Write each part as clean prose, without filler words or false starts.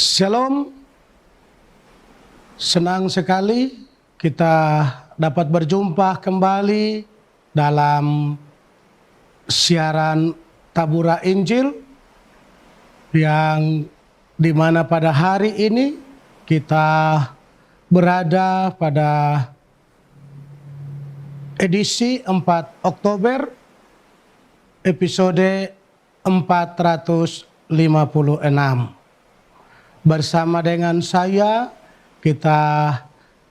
Shalom, senang sekali kita dapat berjumpa kembali dalam siaran Tabura Injil yang dimana pada hari ini kita berada pada edisi 4 Oktober episode 456. Bersama dengan saya, kita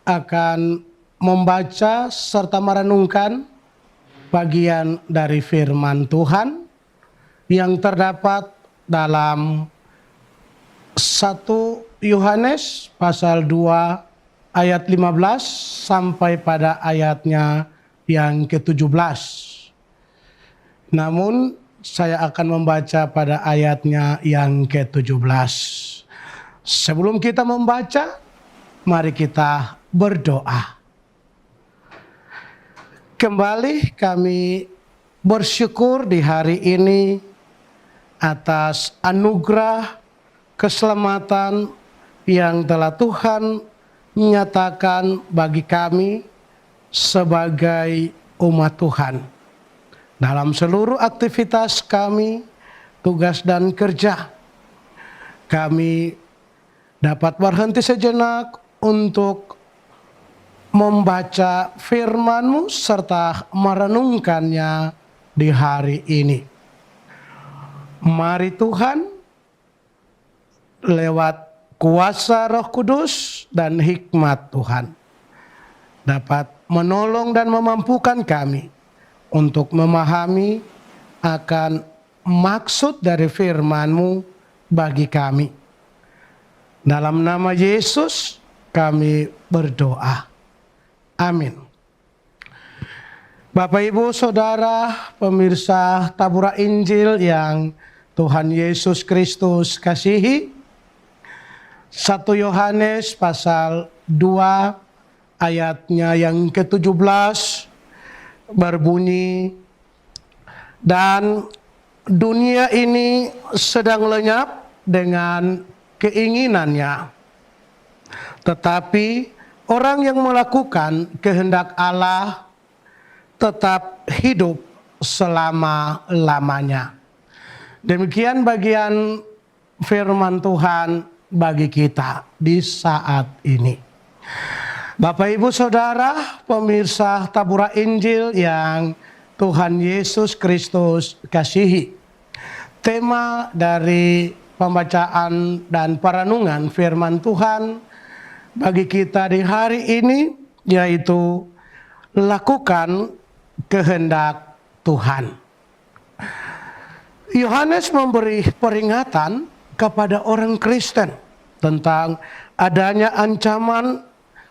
akan membaca serta merenungkan bagian dari firman Tuhan yang terdapat dalam 1 Yohanes pasal 2 ayat 15 sampai pada ayatnya yang ke-17. Namun saya akan membaca pada ayatnya yang ke-17. Sebelum kita membaca, mari kita berdoa. Kembali kami bersyukur di hari ini atas anugerah keselamatan yang telah Tuhan nyatakan bagi kami sebagai umat Tuhan. Dalam seluruh aktivitas kami, tugas dan kerja, kami dapat berhenti sejenak untuk membaca firman-Mu serta merenungkannya di hari ini. Mari Tuhan, lewat kuasa Roh Kudus dan hikmat Tuhan, dapat menolong dan memampukan kami untuk memahami akan maksud dari firman-Mu bagi kami. Dalam nama Yesus kami berdoa. Amin. Bapak, Ibu, Saudara, pemirsa Tabura Injil yang Tuhan Yesus Kristus kasihi, 1 Yohanes pasal 2 ayatnya yang ke-17 berbunyi, dan dunia ini sedang lenyap dengan keinginannya, tetapi orang yang melakukan kehendak Allah tetap hidup selama-lamanya. Demikian bagian firman Tuhan bagi kita di saat ini. Bapak, Ibu, Saudara, pemirsa Tabura Injil yang Tuhan Yesus Kristus kasihi, tema dari pembacaan dan perenungan firman Tuhan bagi kita di hari ini yaitu lakukan kehendak Tuhan. Yohanes memberi peringatan kepada orang Kristen tentang adanya ancaman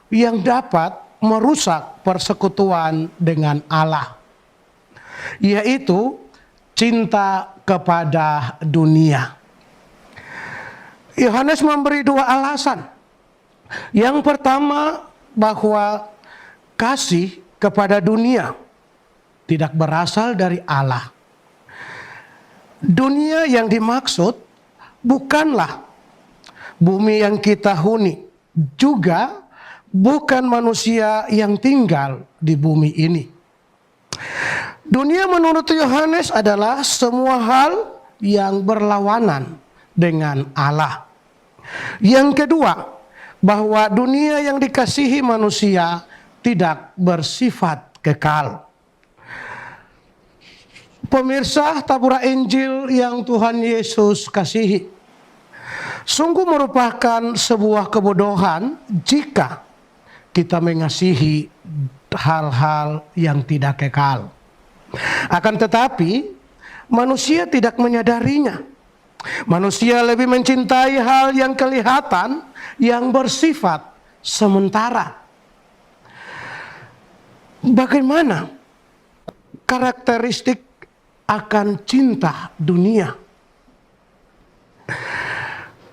yang dapat merusak persekutuan dengan Allah, yaitu cinta kepada dunia. Yohanes memberi dua alasan. Yang pertama, bahwa kasih kepada dunia tidak berasal dari Allah. Dunia yang dimaksud bukanlah bumi yang kita huni, juga bukan manusia yang tinggal di bumi ini. Dunia menurut Yohanes adalah semua hal yang berlawanan dengan Allah. Yang kedua, bahwa dunia yang dikasihi manusia tidak bersifat kekal. Pemirsa Tabura Injil yang Tuhan Yesus kasihi, sungguh merupakan sebuah kebodohan jika kita mengasihi hal-hal yang tidak kekal. Akan tetapi, manusia tidak menyadarinya. Manusia lebih mencintai hal yang kelihatan, yang bersifat sementara. Bagaimana karakteristik akan cinta dunia?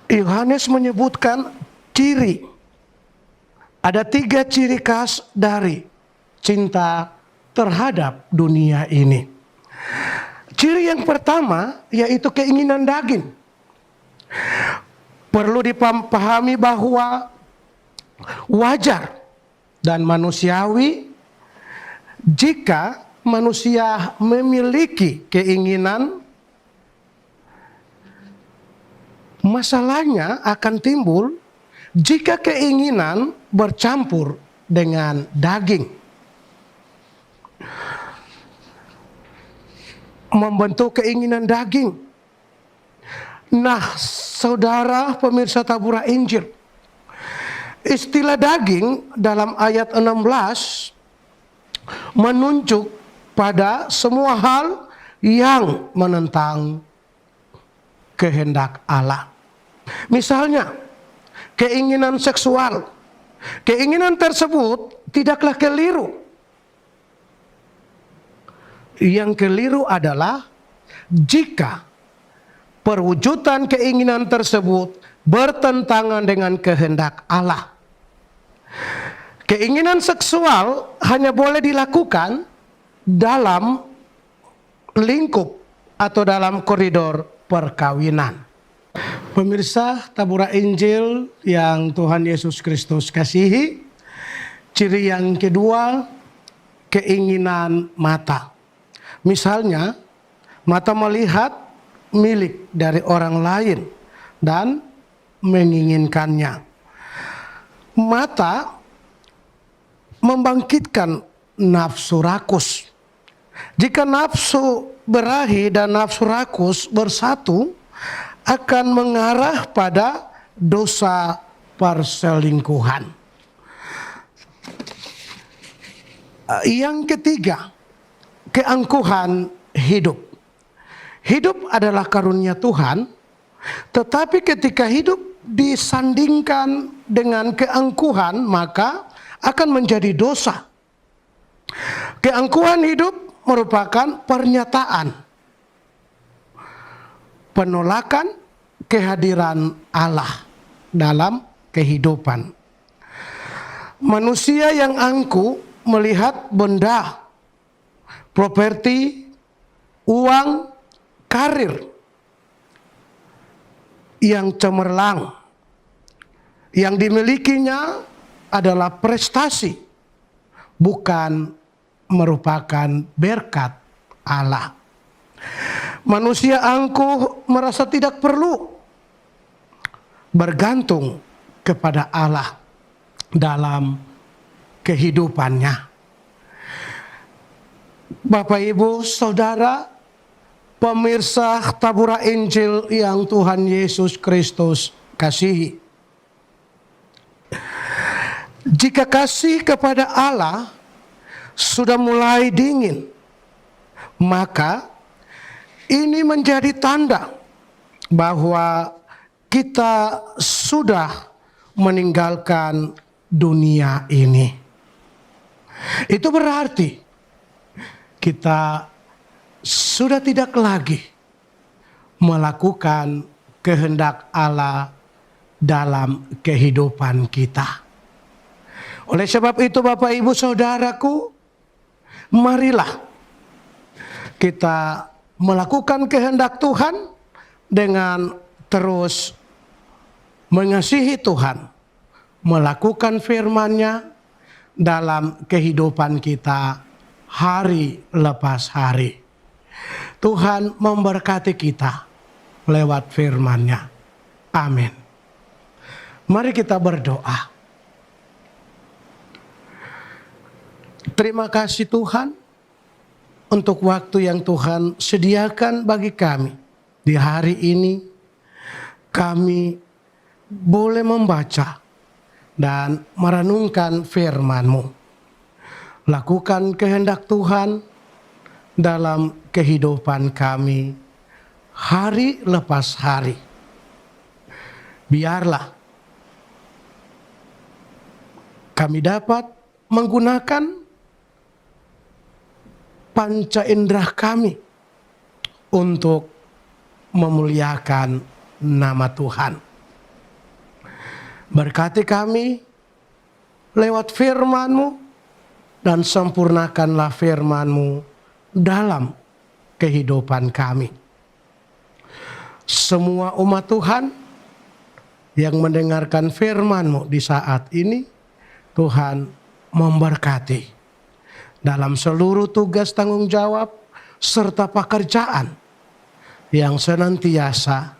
Yohanes menyebutkan ciri. Ada 3 ciri khas dari cinta terhadap dunia ini. Ciri yang pertama yaitu keinginan daging. Perlu dipahami bahwa wajar dan manusiawi jika manusia memiliki keinginan. Masalahnya akan timbul jika keinginan bercampur dengan daging, membentuk keinginan daging. Nah, saudara pemirsa Tabura Injil, istilah daging dalam ayat 16 menunjuk pada semua hal yang menentang kehendak Allah. Misalnya, keinginan seksual. Keinginan tersebut tidaklah keliru. Yang keliru adalah jika perwujudan keinginan tersebut bertentangan dengan kehendak Allah. Keinginan seksual hanya boleh dilakukan dalam lingkup atau dalam koridor perkawinan. Pemirsa Tabura Injil yang Tuhan Yesus Kristus kasihi, ciri yang kedua, keinginan mata. Misalnya, mata melihat milik dari orang lain dan menginginkannya. Mata membangkitkan nafsu rakus. Jika nafsu berahi dan nafsu rakus bersatu, akan mengarah pada dosa perselingkuhan. Yang ketiga, keangkuhan hidup. Hidup adalah karunia Tuhan, tetapi ketika hidup disandingkan dengan keangkuhan, maka akan menjadi dosa. Keangkuhan hidup merupakan pernyataan penolakan kehadiran Allah dalam kehidupan. Manusia yang angkuh melihat benda, properti, uang, karir yang cemerlang, yang dimilikinya adalah prestasi, bukan merupakan berkat Allah. Manusia angkuh merasa tidak perlu bergantung kepada Allah dalam kehidupannya. Bapak, Ibu, Saudara, pemirsa Tabura Injil yang Tuhan Yesus Kristus kasihi. Jika kasih kepada Allah sudah mulai dingin, maka ini menjadi tanda bahwa kita sudah meninggalkan dunia ini. Itu berarti kita sudah tidak lagi melakukan kehendak Allah dalam kehidupan kita. Oleh sebab itu, Bapak, Ibu, Saudaraku, marilah kita melakukan kehendak Tuhan dengan terus mengasihi Tuhan, melakukan firman-Nya dalam kehidupan kita hari lepas hari. Tuhan memberkati kita lewat firman-Nya. Amin. Mari kita berdoa. Terima kasih Tuhan untuk waktu yang Tuhan sediakan bagi kami. Di hari ini kami boleh membaca dan merenungkan firman-Mu. Lakukan kehendak Tuhan dalam kehidupan kami hari lepas hari. Biarlah kami dapat menggunakan panca indera kami untuk memuliakan nama Tuhan. Berkati kami lewat firman-Mu dan sempurnakanlah firman-Mu dalam kehidupan kami. Semua umat Tuhan yang mendengarkan firman-Mu di saat ini, Tuhan memberkati dalam seluruh tugas tanggung jawab serta pekerjaan yang senantiasa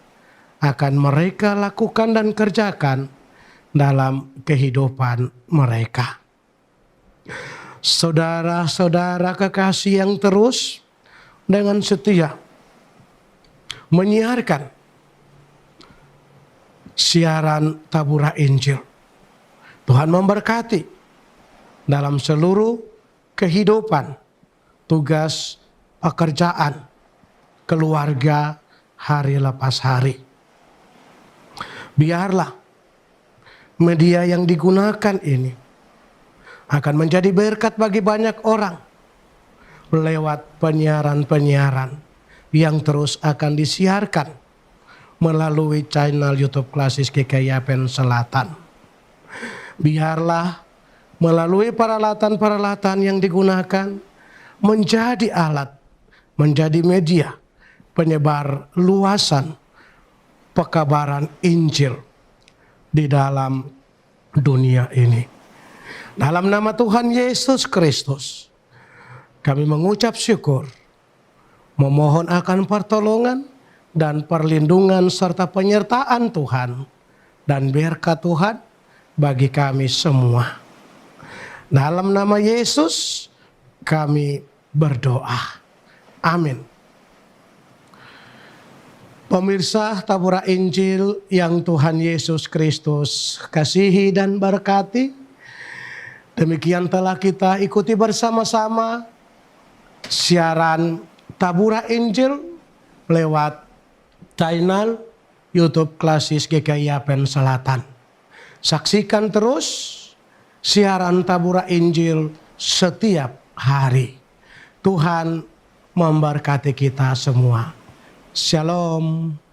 akan mereka lakukan dan kerjakan dalam kehidupan mereka. Saudara-saudara kekasih yang terus dengan setia menyiarkan siaran Tabura Injil, Tuhan memberkati dalam seluruh kehidupan, tugas, pekerjaan, keluarga hari lepas hari. Biarlah media yang digunakan ini akan menjadi berkat bagi banyak orang lewat penyiaran-penyiaran yang terus akan disiarkan melalui channel YouTube Klasis GKI Yapen Selatan. Biarlah melalui peralatan-peralatan yang digunakan menjadi alat, menjadi media penyebar luasan pekabaran Injil di dalam dunia ini. Dalam nama Tuhan Yesus Kristus, kami mengucap syukur, memohon akan pertolongan dan perlindungan serta penyertaan Tuhan dan berkat Tuhan bagi kami semua. Dalam nama Yesus kami berdoa. Amin. Pemirsa Tabura Injil yang Tuhan Yesus Kristus kasihi dan berkati, demikian telah kita ikuti bersama-sama siaran Tabura Injil lewat channel YouTube Klasis GKI Yapen Selatan. Saksikan terus siaran Tabura Injil setiap hari. Tuhan memberkati kita semua. Shalom.